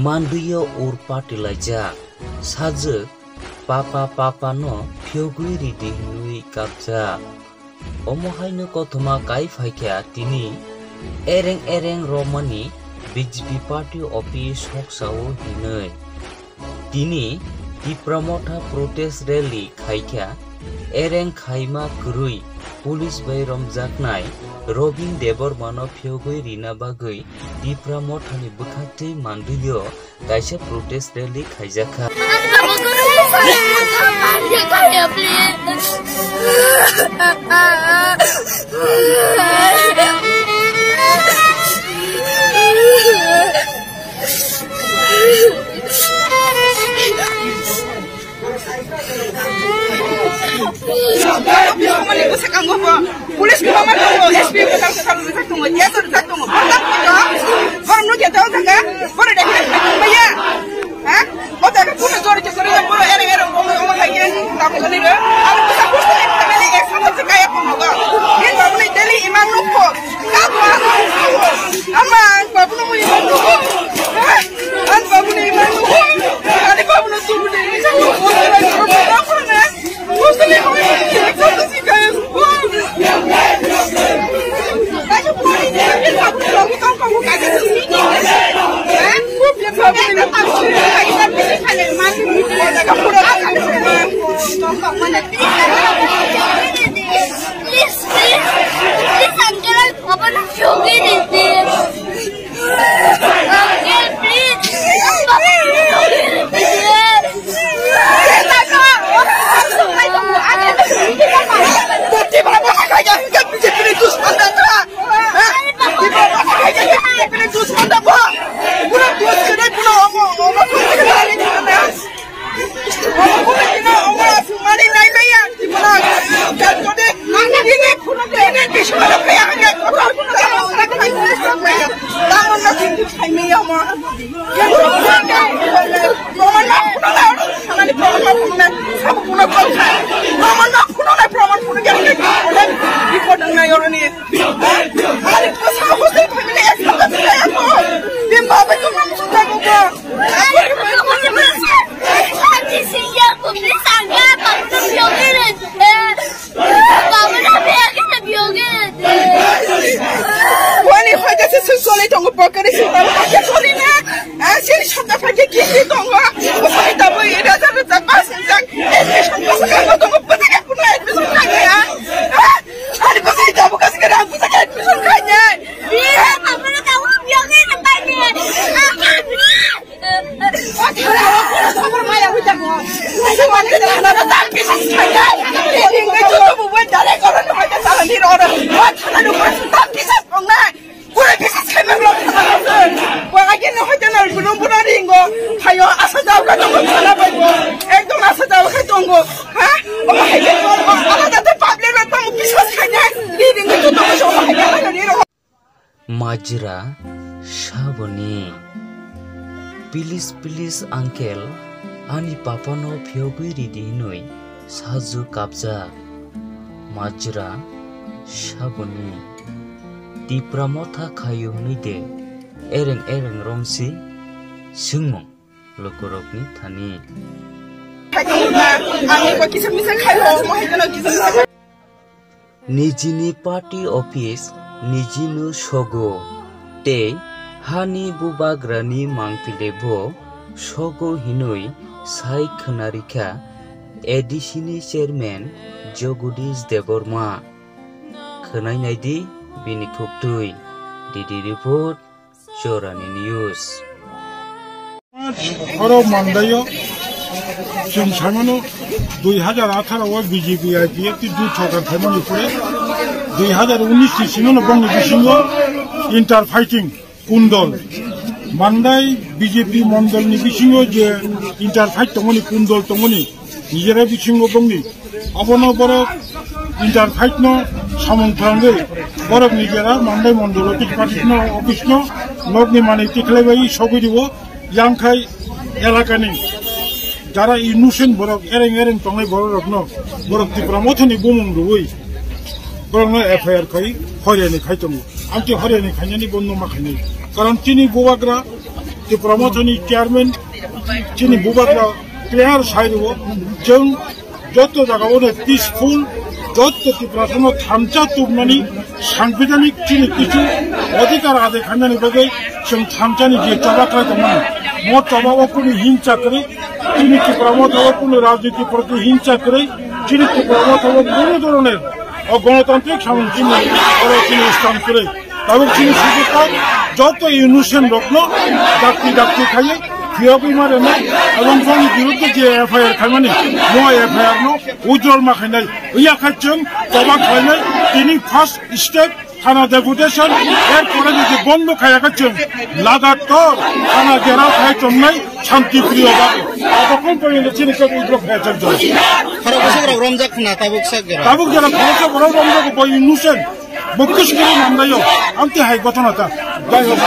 Manduyo urpatilaja saje papa no phiogui ridi hui kapja omohaino kothoma kai phaikya tini ereng romani BJP party office hoksao hinoi tini Tipramotha protest rally khaikya ereng khaima kurui police bai romjaknai Robin Debormano phiogui rina bagui Tipramotha ni bukhati manduyo kaisa protest rally khaijaka Pulis ko naman ako, SP ko lang sa tungod. Yes, sa tungod. Bakit ko? Parang nugya daw ka? Parang dahil maya. Ha? O tayo po na sorry ko rin po ereng ko mo kaya tapos nila. Ano ko sa gusto ni kami extra sa kaya ko mo. Yan ba mo ni dali imam no po. Kapwa. Ama, babu mo imam no po. Ha? An babu ni imam no po. Ani babu no sumu ni. Ako na. Gusto ni ko extra sa kaya ko. Ayo po ni dali babu no ko ko kaya sa sini. Ha? Biar babu ni tapos Please, uncle, Papa not joking is this. Uncle, please, Papa not joking is Majra Shaboni Please uncle Ani papa no phiogui ridi noi saju kapja Majra Shaboni Tipramotha khayu hunide ereng romsi sungmong lokorokni thani Nijini party office Nijinu Shogo Te Hani Bubagrani Mangpilebo Shogo Hinoi Sai Khonarikha Edisini Chairman Jogodish Deborma Khonai Naidi Bini Thuktui Didi Report Chorani News Haro Mandayo Jom Samano 2018 BJP একটি দুই ঠকার থাইমনি পড়ে 2019 সিমনো বঙ্গ বিশিঙ্গ inter fighting কুন্দল Mandai BJP Mondal নি বিশিঙ্গ যে inter fight তমনি কুন্দল তমনি নিজেরা বিশিঙ্গ বঙ্গি অবনো বরক inter fight ন সামং থাঙ্গে বরক নিজেরা Mandai Mondal office ন নগনি মানে টিকলাইবাই সবই দিব ইয়াংখাই এলাকানি যারা ইনুসেন বরক এরেং তংলাই বরক ন বরক টিপ্রামথনি বুমুং রুই বরক ন এফআইআর খাই হরিয়ানি খাইতমু আমটি হরিয়ানি খাইনানি বন্ধ মাখাইনি কারণ তিনি গোবাগ্রা the promotion chairman chini bubatra clear side wo jeng joto jaga one peaceful joto ti prasano thamcha tubmani সাংবিধানিক chini kichu অধিকার আদায় খানানি বাগে जों thamchani je tabakra tamani mo tabawa kuni hincha kare chini ki promoter kuni রাজনীতি প্রতি হিংসা করে chini ki promoter কোন ধরনের অগণতান্ত্রিক সামঞ্জস্য করে chini স্থান করে এবং chini সুযোগটা যত ইনোসেন্ট রত্ন ডাক্তি খাইয়ে ফিয়াবি মারে না এবং जोंनि বিরুদ্ধে যে এফআইআর খাইমানি নো এফআইআর নো উজ্জ্বল মাখাইনাই ইয়া খাইছেন তবা খাইনাই তিনি ফার্স্ট স্টেপ থানা ডেপুটেশন এরপরে যদি বন্ধ খাইয়া খাচ্ছেন লাগাতার থানা ঘেরাও খাইছেন নাই শান্তিপ্রিয় ভাবে তখন পর্যন্ত চিনিকে উদ্যোগ খাইছেন তাবুক যারা খরচা বড় রমজাক বই ইনোসেন্ট বক্তব্য নাম দাইও আনতে হাই ঘটনাটা যাই হোক